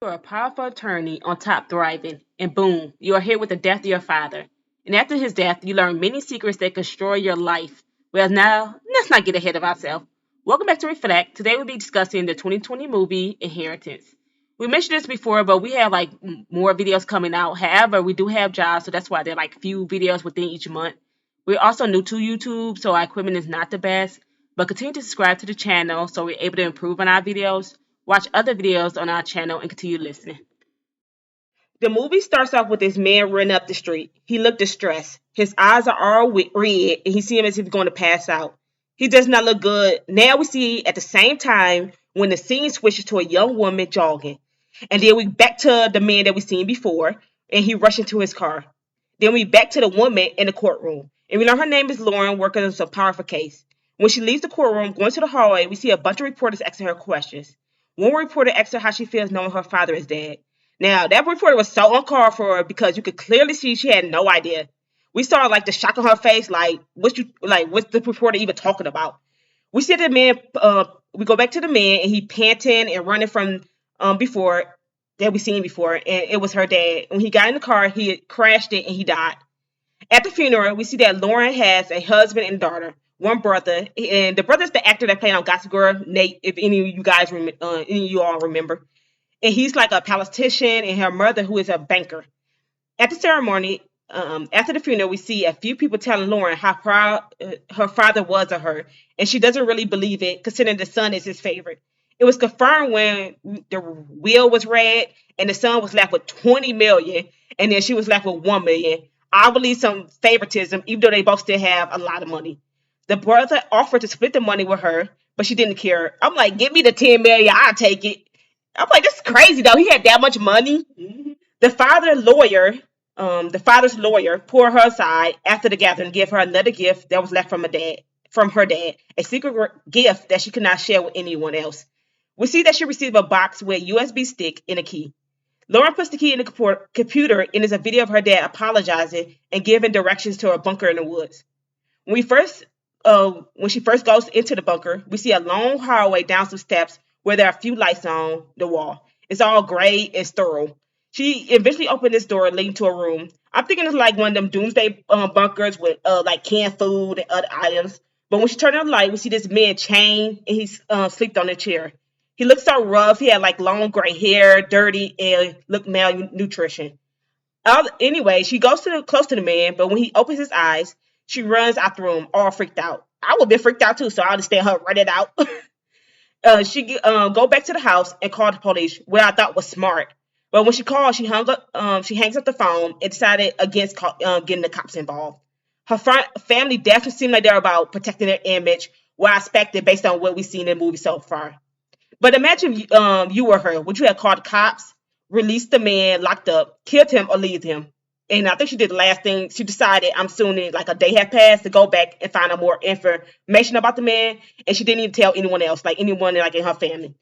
You're a powerful attorney on top thriving, and boom, you are here with the death of your father. And after his death, you learn many secrets that could destroy your life. Well, now, let's not get ahead of ourselves. Welcome back to Reflect. Today we'll be discussing the 2020 movie Inheritance. We mentioned this before, but we have more videos coming out. However, we do have jobs, so that's why there are few videos within each month. We're also new to YouTube, so our equipment is not the best. But continue to subscribe to the channel so we're able to improve on our videos. Watch other videos on our channel and continue listening. The movie starts off with this man running up the street. He looked distressed. His eyes are all red, and he seems as if he's going to pass out. He does not look good. Now we see at the same time when the scene switches to a young woman jogging. And then we back to the man that we seen before, and he rushed into his car. Then we back to the woman in the courtroom. And we learn her name is Lauren, working on some powerful case. When she leaves the courtroom, going to the hallway, we see a bunch of reporters asking her questions. One reporter asked her how she feels knowing her father is dead. Now, that reporter was so uncalled for because you could clearly see she had no idea. We saw the shock on her face, what's the reporter even talking about? We see the man. We go back to the man, and he panting and running from before that we seen before, and it was her dad. When he got in the car, he had crashed it and he died. At the funeral, we see that Lauren has a husband and daughter, one brother, and the brother's the actor that played on Gossip Girl, Nate. If any of you guys, any of you all remember, and he's like a politician, and her mother, who is a banker. At the ceremony, after the funeral, we see a few people telling Lauren how proud her father was of her, and she doesn't really believe it, considering the son is his favorite. It was confirmed when the will was read, and the son was left with 20 million, and then she was left with 1 million. I believe some favoritism, even though they both still have a lot of money. The brother offered to split the money with her, but she didn't care. I'm like, give me the 10 million, I'll take it. I'm like, this is crazy though. He had that much money. The father's lawyer pulled her aside after the gathering and gave her another gift that was left from her dad, a secret gift that she could not share with anyone else. We see that she received a box with a USB stick and a key. Lauren puts the key in the computer, and there's a video of her dad apologizing and giving directions to a bunker in the woods. When she first goes into the bunker, we see a long hallway down some steps where there are a few lights on the wall. It's all gray and sterile. She eventually opened this door leading to a room. I'm thinking it's like one of them doomsday bunkers with canned food and other items. But when she turned on the light, we see this man chained and he's sleeped on a chair. He looks so rough. He had long gray hair, dirty, and looked malnutrition. Anyway, she goes close to the man, but when he opens his eyes, she runs out the room, all freaked out. I would have been freaked out too, so I understand her running out. She go back to the house and call the police, where I thought was smart. But when she called, she hung up. She hangs up the phone and decided against getting the cops involved. Her family definitely seemed like they're about protecting their image, what I expected based on what we've seen in the movie so far. But imagine you were her. Would you have called the cops, released the man locked up, killed him, or leave him? And I think she did the last thing. She decided, I'm assuming a day had passed, to go back and find out more information about the man. And she didn't even tell anyone else, anyone in her family.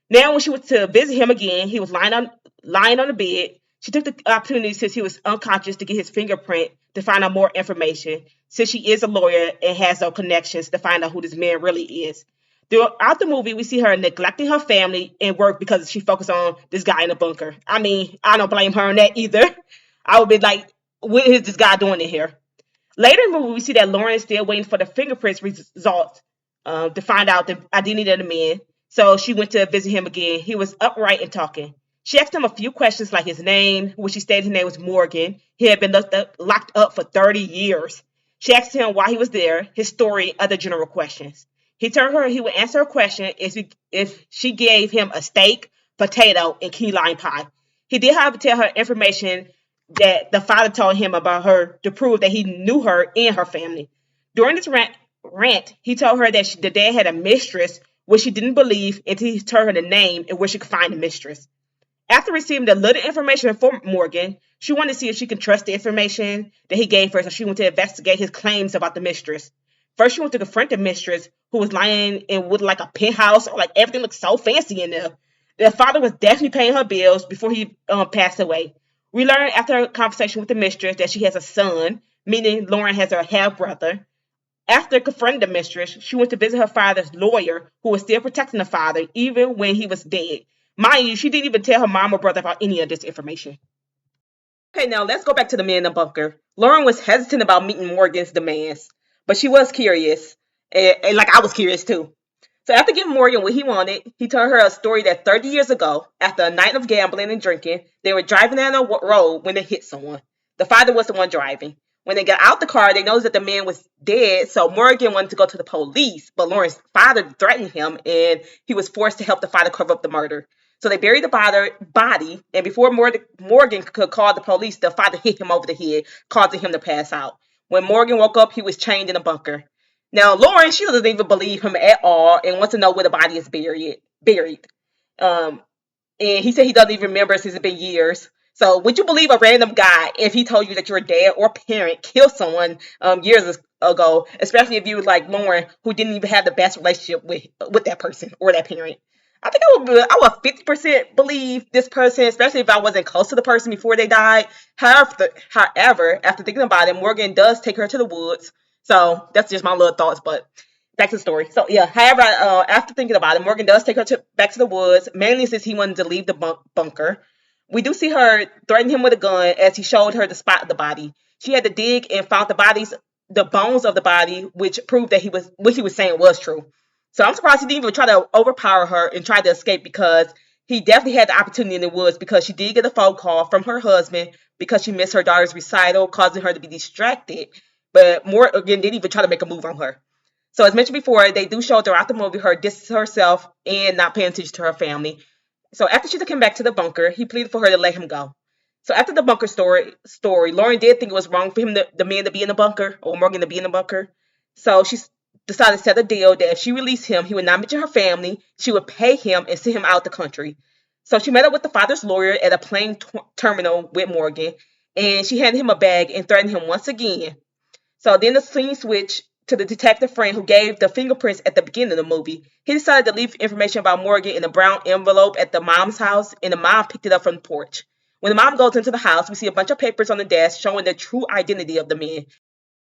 Now, when she went to visit him again, he was lying on the bed. She took the opportunity, since he was unconscious, to get his fingerprint to find out more information, since she is a lawyer and has no connections, to find out who this man really is. Throughout the movie, we see her neglecting her family and work because she focused on this guy in the bunker. I mean, I don't blame her on that either. I would be like, what is this guy doing in here? Later in the movie, we see that Lauren is still waiting for the fingerprints results to find out the identity of the man. So she went to visit him again. He was upright and talking. She asked him a few questions like his name, which she stated his name was Morgan. He had been locked up for 30 years. She asked him why he was there, his story, other general questions. He told her he would answer her question if she gave him a steak, potato, and key lime pie. He did, however, tell her information that the father told him about her to prove that he knew her and her family. During this rant, he told her that the dad had a mistress, which she didn't believe until he told her the name and where she could find the mistress. After receiving the little information from Morgan, she wanted to see if she could trust the information that he gave her, so she went to investigate his claims about the mistress. First, she went to confront the mistress, who was lying in with a penthouse, or everything looked so fancy in there. The father was definitely paying her bills before he passed away. We learned after a conversation with the mistress that she has a son, meaning Lauren has a half brother. After confronting the mistress, she went to visit her father's lawyer, who was still protecting the father even when he was dead. Mind you, she didn't even tell her mom or brother about any of this information. Okay, now let's go back to the man in the bunker. Lauren was hesitant about meeting Morgan's demands, but she was curious. And like I was curious too. So after giving Morgan what he wanted, he told her a story that 30 years ago, after a night of gambling and drinking, they were driving down a road when they hit someone. The father was the one driving. When they got out the car, they noticed that the man was dead, so Morgan wanted to go to the police, but Lauren's father threatened him, and he was forced to help the father cover up the murder. So they buried the body, and before Morgan could call the police, the father hit him over the head, causing him to pass out. When Morgan woke up, he was chained in a bunker. Now, Lauren, she doesn't even believe him at all and wants to know where the body is buried. Um, and he said he doesn't even remember since it's been years. So, would you believe a random guy if he told you that your dad or parent killed someone years ago, especially if you were like Lauren, who didn't even have the best relationship with that person or that parent? I think I would 50% believe this person, especially if I wasn't close to the person before they died. However, after thinking about it, Morgan does take her to the woods. So that's just my little thoughts, but back to the story. So yeah, however, after thinking about it, Morgan does take her back to the woods, mainly since he wanted to leave the bunker. We do see her threaten him with a gun as he showed her the spot of the body. She had to dig and found the bones of the body, which proved that what he was saying was true. So I'm surprised he didn't even try to overpower her and try to escape because he definitely had the opportunity in the woods because she did get a phone call from her husband because she missed her daughter's recital, causing her to be distracted. But Morgan didn't even try to make a move on her. So as mentioned before, they do show throughout the movie her distancing herself and not paying attention to her family. So after she took him back to the bunker, he pleaded for her to let him go. So after the bunker story, Lauren did think it was wrong for him, the man, to be in the bunker or Morgan to be in the bunker. So she decided to set a deal that if she released him, he would not mention her family. She would pay him and send him out the country. So she met up with the father's lawyer at a plane terminal with Morgan, and she handed him a bag and threatened him once again. So then the scene switched to the detective friend who gave the fingerprints at the beginning of the movie. He decided to leave information about Morgan in a brown envelope at the mom's house, and the mom picked it up from the porch. When the mom goes into the house, we see a bunch of papers on the desk showing the true identity of the men.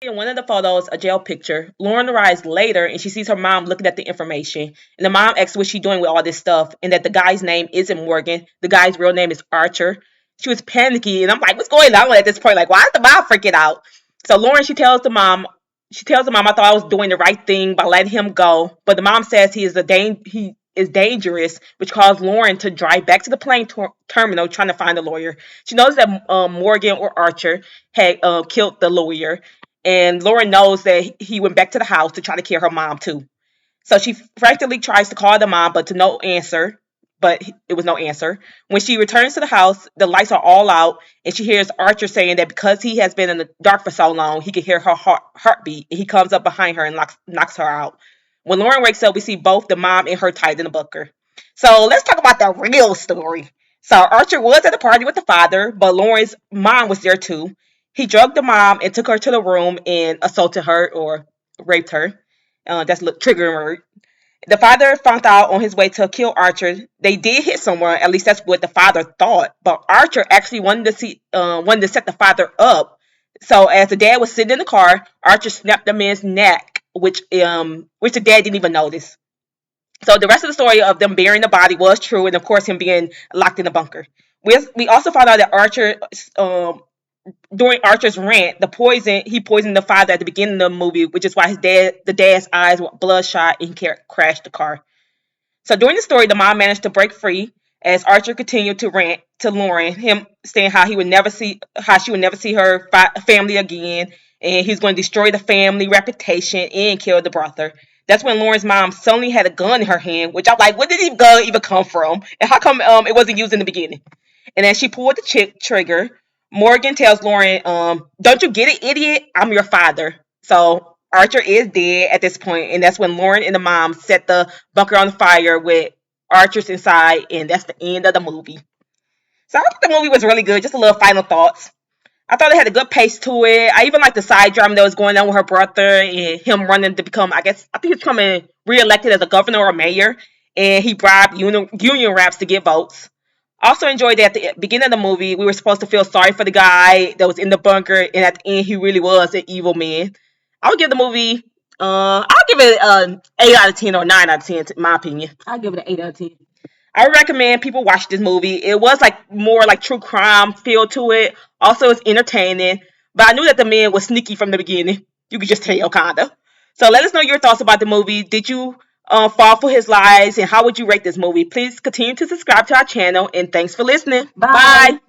In one of the photos, a jail picture. Lauren arrives later and she sees her mom looking at the information. And the mom asks what she's doing with all this stuff and that the guy's name isn't Morgan. The guy's real name is Archer. She was panicky and I'm like, what's going on at this point? Like, why is the mom freaking out? So Lauren, she tells the mom, I thought I was doing the right thing by letting him go. But the mom says he is dangerous, which caused Lauren to drive back to the plane terminal trying to find a lawyer. She knows that Morgan or Archer had killed the lawyer, and Lauren knows that he went back to the house to try to kill her mom too. So she frantically tries to call the mom, but to no answer. But it was no answer. When she returns to the house, the lights are all out, and she hears Archer saying that because he has been in the dark for so long, he can hear her heartbeat. And he comes up behind her and knocks her out. When Lauren wakes up, we see both the mom and her tied in a bunker. So let's talk about the real story. So Archer was at the party with the father, but Lauren's mom was there too. He drugged the mom and took her to the room and assaulted her or raped her. That's a triggering word. The father found out on his way to kill Archer. They did hit someone. At least that's what the father thought. But Archer actually wanted to set the father up. So as the dad was sitting in the car, Archer snapped the man's neck, which the dad didn't even notice. So the rest of the story of them burying the body was true, and of course him being locked in the bunker. We also found out that Archer, during Archer's rant, he poisoned the father at the beginning of the movie, which is why the dad's eyes were bloodshot and he crashed the car. So during the story, the mom managed to break free as Archer continued to rant to Lauren, him saying how she would never see her family again, and he's going to destroy the family reputation and kill the brother. That's when Lauren's mom suddenly had a gun in her hand, which I'm like, where did the gun even come from? And how come it wasn't used in the beginning? And as she pulled the trigger, Morgan tells Lauren, don't you get it, idiot? I'm your father. So Archer is dead at this point, and that's when Lauren and the mom set the bunker on fire with Archer's inside, and that's the end of the movie. So I thought the movie was really good. Just a little final thoughts. I thought it had a good pace to it. I even liked the side drama that was going on with her brother and him running to become, I think he's becoming re-elected as a governor or mayor, and he bribed union reps to get votes. Also enjoyed that at the beginning of the movie, we were supposed to feel sorry for the guy that was in the bunker, and at the end, he really was an evil man. I would give the movie, I'll give it an 8 out of 10 or 9 out of 10, in my opinion. I'll give it an 8 out of 10. I recommend people watch this movie. It was like more like true crime feel to it. Also, it's entertaining. But I knew that the man was sneaky from the beginning. You could just tell, kinda. So let us know your thoughts about the movie. Did you fall for his lies, and how would you rate this movie? Please continue to subscribe to our channel, and thanks for listening. Bye. Bye.